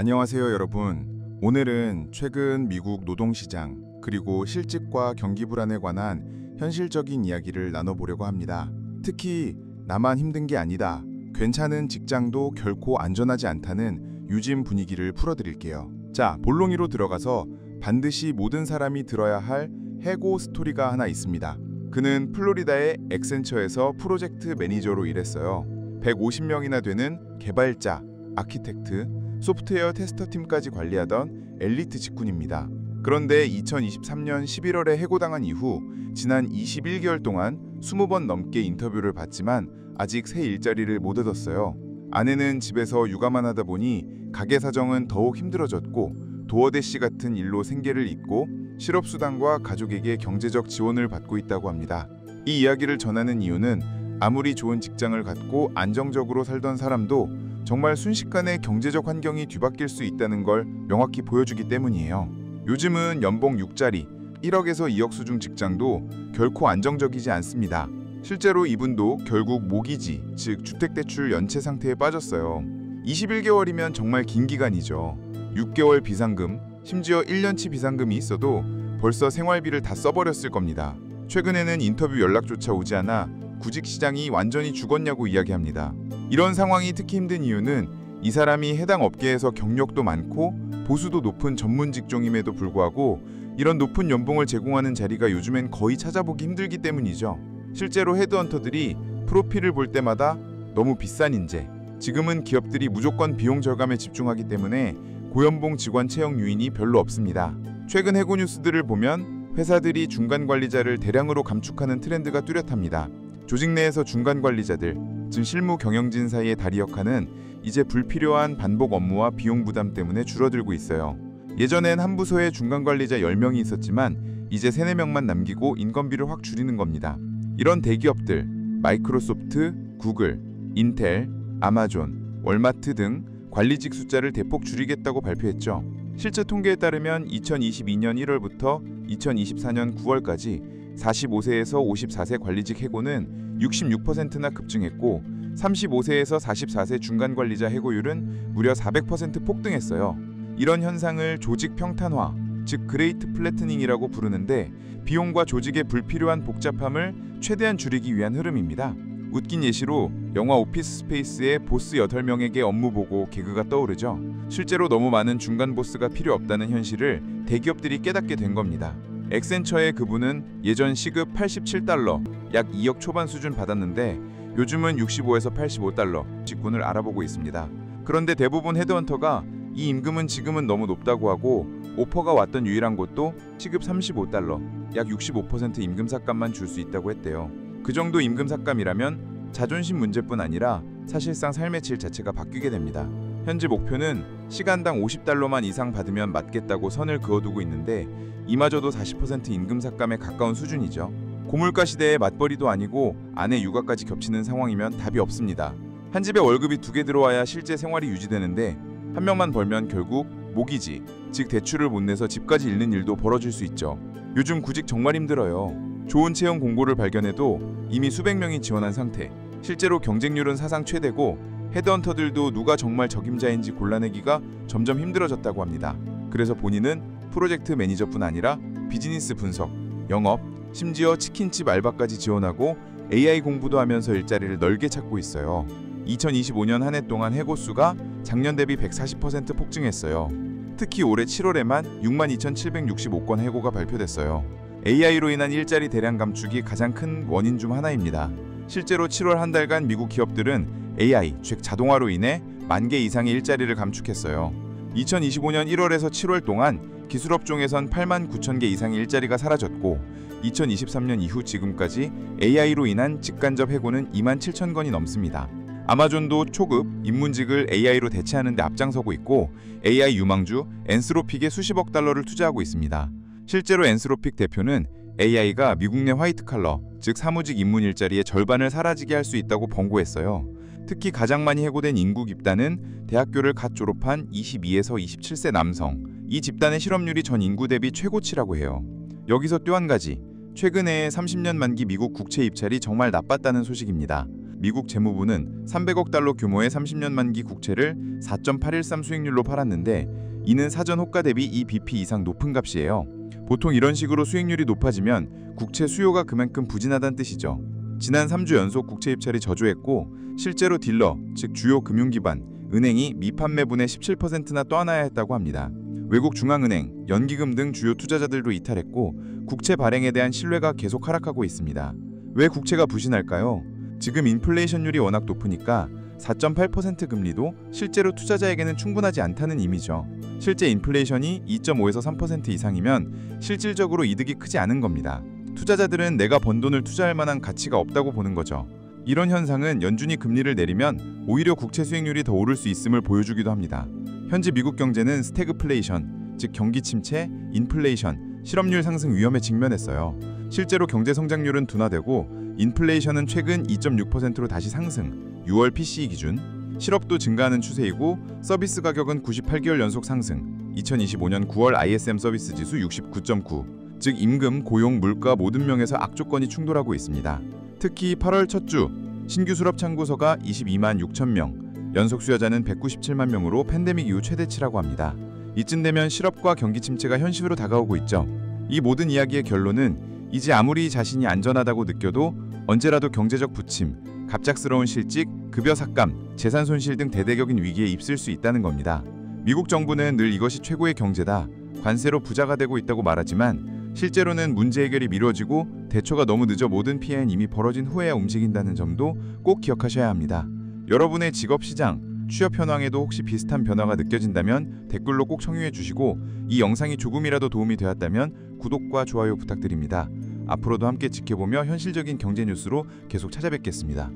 안녕하세요, 여러분. 오늘은 최근 미국 노동시장 그리고 실직과 경기 불안에 관한 현실적인 이야기를 나눠보려고 합니다. 특히 나만 힘든 게 아니다, 괜찮은 직장도 결코 안전하지 않다는 요즘 분위기를 풀어드릴게요. 자, 본론으로 들어가서 반드시 모든 사람이 들어야 할 해고 스토리가 하나 있습니다. 그는 플로리다의 액센처에서 프로젝트 매니저로 일했어요. 150명이나 되는 개발자, 아키텍트, 소프트웨어 테스터 팀까지 관리하던 엘리트 직군입니다. 그런데 2023년 11월에 해고당한 이후 지난 21개월 동안 20번 넘게 인터뷰를 받지만 아직 새 일자리를 못 얻었어요. 아내는 집에서 육아만 하다 보니 가게 사정은 더욱 힘들어졌고 도어대시 같은 일로 생계를 잇고 실업수당과 가족에게 경제적 지원을 받고 있다고 합니다. 이 이야기를 전하는 이유는 아무리 좋은 직장을 갖고 안정적으로 살던 사람도 정말 순식간에 경제적 환경이 뒤바뀔 수 있다는 걸 명확히 보여주기 때문이에요. 요즘은 연봉 6자리, 1억에서 2억 수준 직장도 결코 안정적이지 않습니다. 실제로 이분도 결국 모기지, 즉 주택대출 연체 상태에 빠졌어요. 21개월이면 정말 긴 기간이죠. 6개월 비상금, 심지어 1년치 비상금이 있어도 벌써 생활비를 다 써버렸을 겁니다. 최근에는 인터뷰 연락조차 오지 않아 구직 시장이 완전히 죽었냐고 이야기합니다. 이런 상황이 특히 힘든 이유는 이 사람이 해당 업계에서 경력도 많고 보수도 높은 전문 직종임에도 불구하고 이런 높은 연봉을 제공하는 자리가 요즘엔 거의 찾아보기 힘들기 때문이죠. 실제로 헤드헌터들이 프로필을 볼 때마다 너무 비싼 인재, 지금은 기업들이 무조건 비용 절감에 집중하기 때문에 고연봉 직원 채용 유인이 별로 없습니다. 최근 해고 뉴스들을 보면 회사들이 중간 관리자를 대량으로 감축하는 트렌드가 뚜렷합니다. 조직 내에서 중간 관리자들, 즉 실무 경영진 사이의 다리 역할은 이제 불필요한 반복 업무와 비용 부담 때문에 줄어들고 있어요. 예전엔 한 부서에 중간 관리자 10명이 있었지만 이제 3, 4명만 남기고 인건비를 확 줄이는 겁니다. 이런 대기업들, 마이크로소프트, 구글, 인텔, 아마존, 월마트 등 관리직 숫자를 대폭 줄이겠다고 발표했죠. 실제 통계에 따르면 2022년 1월부터 2024년 9월까지 45세에서 54세 관리직 해고는 66%나 급증했고 35세에서 44세 중간 관리자 해고율은 무려 400% 폭등했어요. 이런 현상을 조직 평탄화, 즉 그레이트 플래트닝이라고 부르는데 비용과 조직의 불필요한 복잡함을 최대한 줄이기 위한 흐름입니다. 웃긴 예시로 영화 오피스 스페이스의 보스 8명에게 업무 보고 개그가 떠오르죠. 실제로 너무 많은 중간 보스가 필요 없다는 현실을 대기업들이 깨닫게 된 겁니다. 액센처의 그분은 예전 시급 87달러, 약 2억 초반 수준 받았는데 요즘은 65에서 85달러 직군을 알아보고 있습니다. 그런데 대부분 헤드헌터가 이 임금은 지금은 너무 높다고 하고 오퍼가 왔던 유일한 곳도 시급 35달러, 약 65% 임금 삭감만 줄 수 있다고 했대요. 그 정도 임금 삭감이라면 자존심 문제뿐 아니라 사실상 삶의 질 자체가 바뀌게 됩니다. 현재 목표는 시간당 50달러만 이상 받으면 맞겠다고 선을 그어두고 있는데 이마저도 40% 임금 삭감에 가까운 수준이죠. 고물가 시대에 맞벌이도 아니고 아내 육아까지 겹치는 상황이면 답이 없습니다. 한 집에 월급이 2개 들어와야 실제 생활이 유지되는데 한 명만 벌면 결국 모기지, 즉 대출을 못 내서 집까지 잃는 일도 벌어질 수 있죠. 요즘 구직 정말 힘들어요. 좋은 채용 공고를 발견해도 이미 수백 명이 지원한 상태, 실제로 경쟁률은 사상 최대고 헤드헌터들도 누가 정말 적임자인지 골라내기가 점점 힘들어졌다고 합니다. 그래서 본인은 프로젝트 매니저뿐 아니라 비즈니스 분석, 영업, 심지어 치킨집 알바까지 지원하고 AI 공부도 하면서 일자리를 넓게 찾고 있어요. 2025년 한 해 동안 해고 수가 작년 대비 140% 폭증했어요. 특히 올해 7월에만 62,765건 해고가 발표됐어요. AI로 인한 일자리 대량 감축이 가장 큰 원인 중 하나입니다. 실제로 7월 한 달간 미국 기업들은 AI, 즉 자동화로 인해 10,000개 이상의 일자리를 감축했어요. 2025년 1월에서 7월 동안 기술업종에선 89,000개 이상의 일자리가 사라졌고 2023년 이후 지금까지 AI로 인한 직간접 해고는 27,000건이 넘습니다. 아마존도 초급, 입문직을 AI로 대체하는 데 앞장서고 있고 AI 유망주 엔스로픽에 수십억 달러를 투자하고 있습니다. 실제로 엔스로픽 대표는 AI가 미국 내 화이트 칼러, 즉 사무직 입문 일자리의 절반을 사라지게 할 수 있다고 권고했어요. 특히 가장 많이 해고된 인구 집단은 대학교를 갓 졸업한 22에서 27세 남성, 이 집단의 실업률이 전 인구 대비 최고치라고 해요. 여기서 또 한 가지, 최근에 30년 만기 미국 국채 입찰이 정말 나빴다는 소식입니다. 미국 재무부는 300억 달러 규모의 30년 만기 국채를 4.813 수익률로 팔았는데 이는 사전 호가 대비 2bp 이상 높은 값이에요. 보통 이런 식으로 수익률이 높아지면 국채 수요가 그만큼 부진하다는 뜻이죠. 지난 3주 연속 국채 입찰이 저조했고 실제로 딜러, 즉 주요 금융기관, 은행이 미판매분의 17%나 떠안아야 했다고 합니다. 외국 중앙은행, 연기금 등 주요 투자자들도 이탈했고 국채 발행에 대한 신뢰가 계속 하락하고 있습니다. 왜 국채가 부진할까요? 지금 인플레이션율이 워낙 높으니까 4.8% 금리도 실제로 투자자에게는 충분하지 않다는 의미죠. 실제 인플레이션이 2.5에서 3% 이상이면 실질적으로 이득이 크지 않은 겁니다. 투자자들은 내가 번 돈을 투자할 만한 가치가 없다고 보는 거죠. 이런 현상은 연준이 금리를 내리면 오히려 국채 수익률이 더 오를 수 있음을 보여주기도 합니다. 현재 미국 경제는 스태그플레이션, 즉 경기 침체, 인플레이션, 실업률 상승 위험에 직면했어요. 실제로 경제 성장률은 둔화되고 인플레이션은 최근 2.6%로 다시 상승, 6월 PCE 기준, 실업도 증가하는 추세이고 서비스 가격은 98개월 연속 상승, 2025년 9월 ISM 서비스 지수 69.9, 즉 임금, 고용, 물가 모든 면에서 악조건이 충돌하고 있습니다. 특히 8월 첫 주 신규 수렵 창구서가 22만 6천 명, 연속 수요자는 197만 명으로 팬데믹 이후 최대치라고 합니다. 이쯤 되면 실업과 경기 침체가 현실로 다가오고 있죠. 이 모든 이야기의 결론은 이제 아무리 자신이 안전하다고 느껴도 언제라도 경제적 부침, 갑작스러운 실직, 급여 삭감, 재산 손실 등 대대적인 위기에 휩쓸 수 있다는 겁니다. 미국 정부는 늘 이것이 최고의 경제다, 관세로 부자가 되고 있다고 말하지만 실제로는 문제 해결이 미뤄지고 대처가 너무 늦어 모든 피해는 이미 벌어진 후에야 움직인다는 점도 꼭 기억하셔야 합니다. 여러분의 직업 시장, 취업 현황에도 혹시 비슷한 변화가 느껴진다면 댓글로 꼭 청유해 주시고 이 영상이 조금이라도 도움이 되었다면 구독과 좋아요 부탁드립니다. 앞으로도 함께 지켜보며 현실적인 경제 뉴스로 계속 찾아뵙겠습니다.